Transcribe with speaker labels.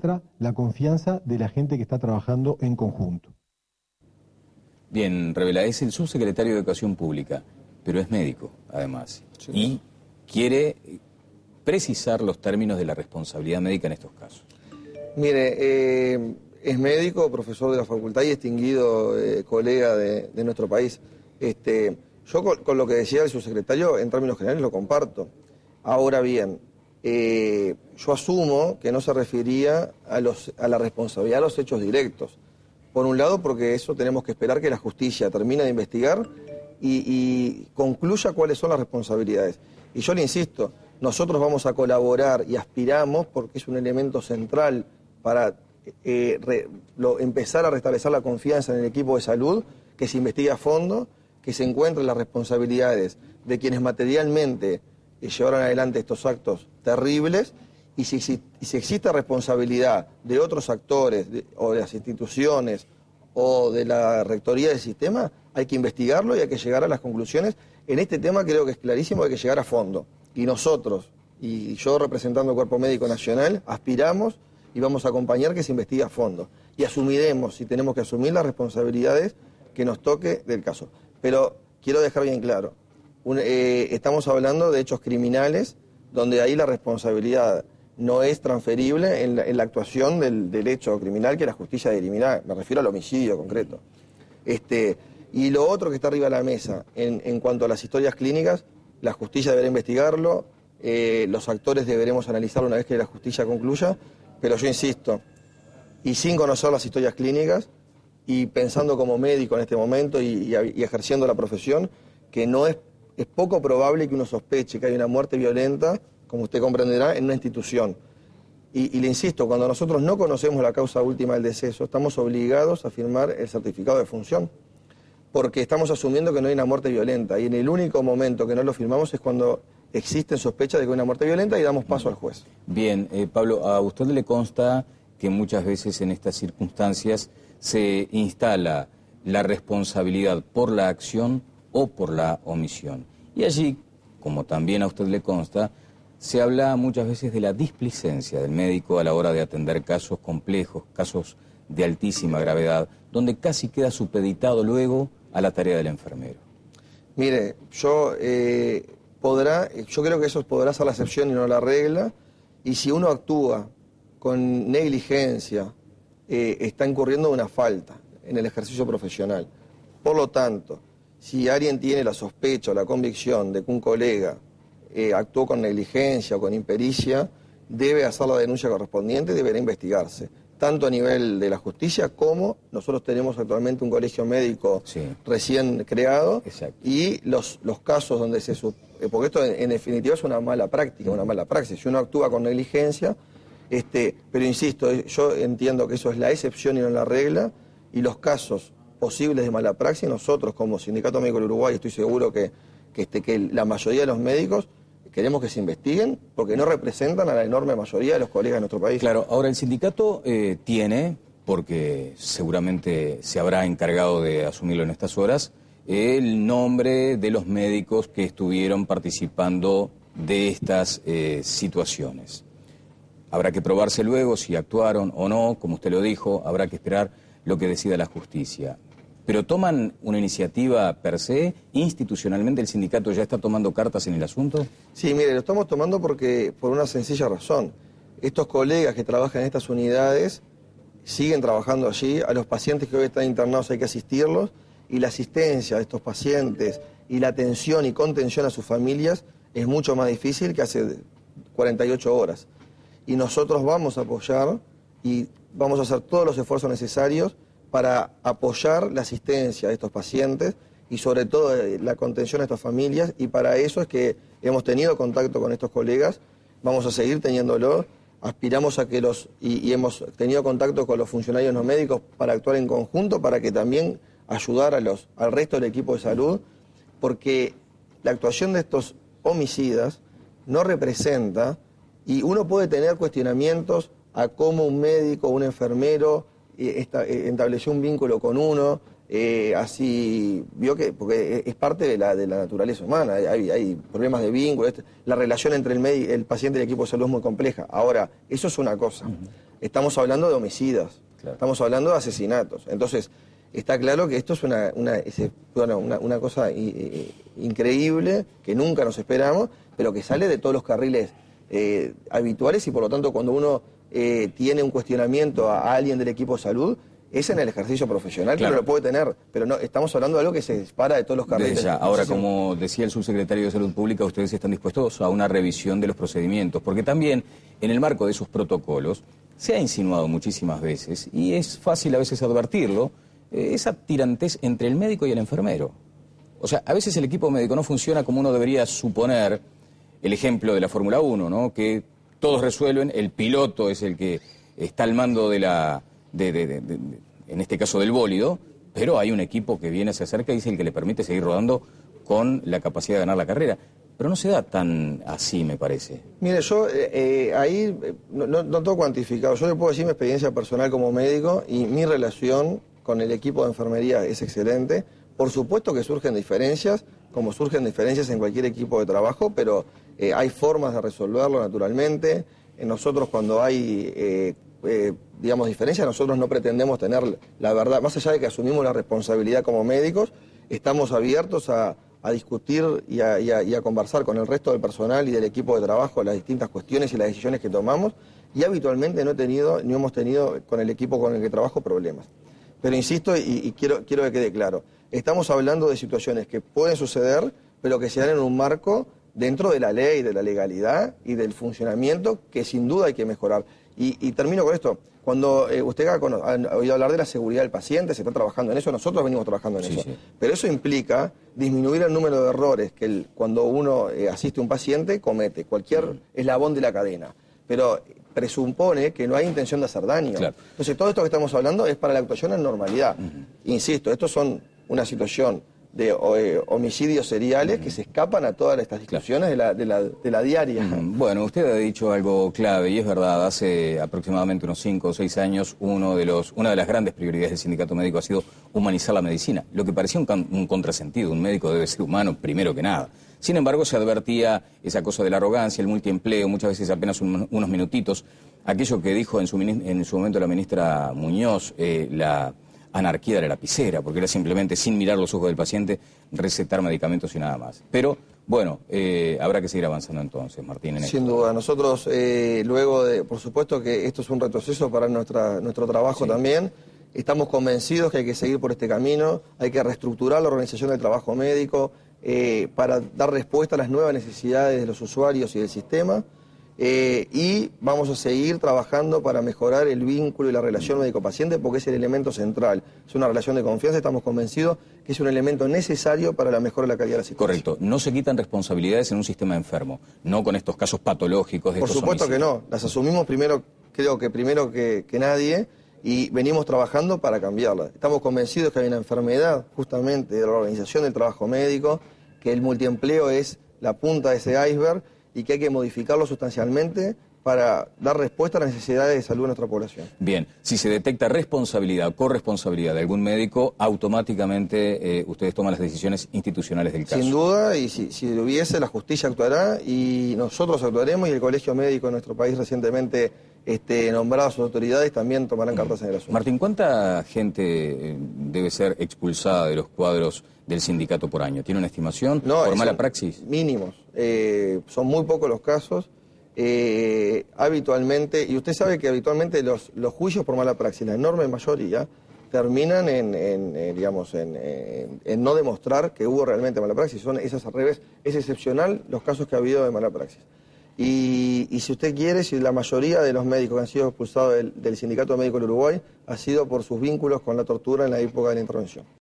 Speaker 1: la confianza de la gente que está trabajando en conjunto.
Speaker 2: Bien, Revela, es el subsecretario de Educación Pública, pero es médico, además, sí. Y quiere precisar los términos de la responsabilidad médica en estos casos.
Speaker 3: Mire, es médico, profesor de la facultad y distinguido colega de nuestro país. Yo con lo que decía el subsecretario, en términos generales, lo comparto. Ahora bien, yo asumo que no se refería a la responsabilidad de los hechos directos. Por un lado, porque eso tenemos que esperar que la justicia termine de investigar y concluya cuáles son las responsabilidades. Y yo le insisto, nosotros vamos a colaborar y aspiramos, porque es un elemento central para empezar a restablecer la confianza en el equipo de salud, que se investigue a fondo, que se encuentren las responsabilidades de quienes materialmente llevaron adelante estos actos terribles, y si existe responsabilidad de otros actores o de las instituciones o de la rectoría del sistema, hay que investigarlo y hay que llegar a las conclusiones. En este tema creo que es clarísimo, hay que llegar a fondo. Y nosotros, y yo representando el Cuerpo Médico Nacional, aspiramos y vamos a acompañar que se investigue a fondo. Y asumiremos, si tenemos que asumir, las responsabilidades que nos toque del caso. Pero quiero dejar bien claro, estamos hablando de hechos criminales, donde ahí la responsabilidad no es transferible en la actuación del hecho criminal que la justicia dirimirá. Me refiero al homicidio concreto. Y lo otro que está arriba de la mesa, en cuanto a las historias clínicas, la justicia deberá investigarlo, los actores deberemos analizarlo una vez que la justicia concluya, pero yo insisto, y sin conocer las historias clínicas, y pensando como médico en este momento y ejerciendo la profesión, que no es poco probable que uno sospeche que hay una muerte violenta, como usted comprenderá, en una institución. Y le insisto, cuando nosotros no conocemos la causa última del deceso, estamos obligados a firmar el certificado de función, porque estamos asumiendo que no hay una muerte violenta, y en el único momento que no lo firmamos es cuando existen sospechas de que hay una muerte violenta y damos paso al juez.
Speaker 2: Bien, Pablo, a usted le consta que muchas veces en estas circunstancias se instala la responsabilidad por la acción o por la omisión. Y allí, como también a usted le consta, se habla muchas veces de la displicencia del médico a la hora de atender casos complejos, casos de altísima gravedad, donde casi queda supeditado luego a la tarea del enfermero.
Speaker 3: Mire, yo creo que eso podrá ser la excepción y no la regla, y si uno actúa con negligencia, está incurriendo en una falta en el ejercicio profesional. Por lo tanto, si alguien tiene la sospecha o la convicción de que un colega actuó con negligencia o con impericia, debe hacer la denuncia correspondiente y deberá investigarse, tanto a nivel de la justicia como nosotros tenemos actualmente un colegio médico recién creado.
Speaker 2: Exacto.
Speaker 3: Y los casos donde porque esto en definitiva es una mala práctica, una mala praxis, si uno actúa con negligencia, pero insisto, yo entiendo que eso es la excepción y no la regla, y los casos posibles de mala praxis, nosotros como Sindicato Médico del Uruguay, estoy seguro que la mayoría de los médicos queremos que se investiguen porque no representan a la enorme mayoría de los colegas de nuestro país.
Speaker 2: Claro, ahora el sindicato tiene, porque seguramente se habrá encargado de asumirlo en estas horas, el nombre de los médicos que estuvieron participando de estas situaciones. Habrá que probarse luego si actuaron o no, como usted lo dijo, habrá que esperar lo que decida la justicia. ¿Pero toman una iniciativa per se? ¿Institucionalmente el sindicato ya está tomando cartas en el asunto?
Speaker 3: Sí, mire, lo estamos tomando por una sencilla razón. Estos colegas que trabajan en estas unidades siguen trabajando allí, a los pacientes que hoy están internados hay que asistirlos, y la asistencia de estos pacientes y la atención y contención a sus familias es mucho más difícil que hace 48 horas. Y nosotros vamos a apoyar y vamos a hacer todos los esfuerzos necesarios para apoyar la asistencia de estos pacientes y sobre todo la contención a estas familias, y para eso es que hemos tenido contacto con estos colegas, vamos a seguir teniéndolo, aspiramos a que y hemos tenido contacto con los funcionarios no médicos para actuar en conjunto, para que también ayudar al resto del equipo de salud, porque la actuación de estos homicidas no representa, y uno puede tener cuestionamientos a cómo un médico o un enfermero estableció un vínculo con uno, así vio que, porque es parte de la naturaleza humana, hay problemas de vínculo, la relación entre el paciente y el equipo de salud es muy compleja. Ahora, eso es una cosa. Estamos hablando de homicidas, estamos hablando de asesinatos. Entonces, está claro que esto es una cosa increíble, que nunca nos esperamos, pero que sale de todos los carriles habituales, y por lo tanto cuando uno tiene un cuestionamiento a alguien del equipo de salud, es en el ejercicio profesional, claro, que no lo puede tener, pero no, estamos hablando de algo que se dispara de todos los carriles.
Speaker 2: Ahora, como decía el subsecretario de Salud Pública, ustedes están dispuestos a una revisión de los procedimientos, porque también en el marco de esos protocolos se ha insinuado muchísimas veces, y es fácil a veces advertirlo, esa tirantez entre el médico y el enfermero. O sea, a veces el equipo médico no funciona como uno debería suponer. El ejemplo de la Fórmula 1, ¿no? Que todos resuelven, el piloto es el que está al mando de en este caso del bólido, pero hay un equipo que viene, se acerca y es el que le permite seguir rodando con la capacidad de ganar la carrera. Pero no se da tan así, me parece.
Speaker 3: Mire, yo ahí no tengo cuantificado. Yo le puedo decir mi experiencia personal como médico, y mi relación con el equipo de enfermería es excelente. Por supuesto que surgen diferencias, como surgen diferencias en cualquier equipo de trabajo, pero hay formas de resolverlo naturalmente. Nosotros, cuando hay digamos, diferencias, nosotros no pretendemos tener la verdad. Más allá de que asumimos la responsabilidad como médicos, estamos abiertos a discutir y a conversar con el resto del personal y del equipo de trabajo las distintas cuestiones y las decisiones que tomamos, y habitualmente no hemos tenido con el equipo con el que trabajo problemas. Pero insisto, y quiero que quede claro, estamos hablando de situaciones que pueden suceder, pero que se dan en un marco dentro de la ley, de la legalidad y del funcionamiento, que sin duda hay que mejorar. Y termino con esto. Cuando usted ha oído hablar de la seguridad del paciente, se está trabajando en eso, nosotros venimos trabajando en eso. Sí. Pero eso implica disminuir el número de errores que cuando uno asiste a un paciente comete, cualquier eslabón de la cadena. Pero presupone que no hay intención de hacer daño. Claro. Entonces, todo esto que estamos hablando es para la actuación en normalidad. Insisto, estos son una situación de homicidios seriales que se escapan a todas estas discusiones de la diaria.
Speaker 2: Bueno, usted ha dicho algo clave, y es verdad. Hace aproximadamente unos 5 o 6 años, una de las grandes prioridades del sindicato médico ha sido humanizar la medicina, lo que parecía un contrasentido. Un médico debe ser humano primero que nada. Sin embargo, se advertía esa cosa de la arrogancia, el multiempleo, muchas veces apenas unos minutitos. Aquello que dijo en su momento la ministra Muñoz, la anarquía de la lapicera, porque era simplemente, sin mirar los ojos del paciente, recetar medicamentos y nada más. Pero, bueno, habrá que seguir avanzando entonces, Martín.
Speaker 3: Sin duda. Nosotros, luego por supuesto que esto es un retroceso para nuestro trabajo también. Estamos convencidos que hay que seguir por este camino, hay que reestructurar la organización del trabajo médico para dar respuesta a las nuevas necesidades de los usuarios y del sistema. Y vamos a seguir trabajando para mejorar el vínculo y la relación médico-paciente, porque es el elemento central. Es una relación de confianza, estamos convencidos que es un elemento necesario para la mejora de la calidad de la asistencia.
Speaker 2: Correcto. No se quitan responsabilidades en un sistema enfermo, no con estos casos patológicos de
Speaker 3: Por supuesto que no. Las asumimos primero que nadie, y venimos trabajando para cambiarlas. Estamos convencidos que hay una enfermedad justamente de la organización del trabajo médico, que el multiempleo es la punta de ese iceberg, y que hay que modificarlo sustancialmente para dar respuesta a las necesidades de salud de nuestra población.
Speaker 2: Bien, si se detecta responsabilidad o corresponsabilidad de algún médico, automáticamente ustedes toman las decisiones institucionales del caso.
Speaker 3: Sin duda, y si lo hubiese, la justicia actuará y nosotros actuaremos, y el Colegio Médico de nuestro país, recientemente nombrado a sus autoridades, también tomarán cartas en el asunto.
Speaker 2: Martín, ¿cuánta gente debe ser expulsada de los cuadros del sindicato por año? ¿Tiene una estimación por mala praxis?
Speaker 3: Mínimos. Son muy pocos los casos. Habitualmente, y usted sabe que habitualmente los juicios por mala praxis, la enorme mayoría, terminan en no demostrar que hubo realmente mala praxis. Son esas al revés. Es excepcional los casos que ha habido de mala praxis. Y si usted quiere, si la mayoría de los médicos que han sido expulsados del Sindicato Médico del Uruguay ha sido por sus vínculos con la tortura en la época de la intervención.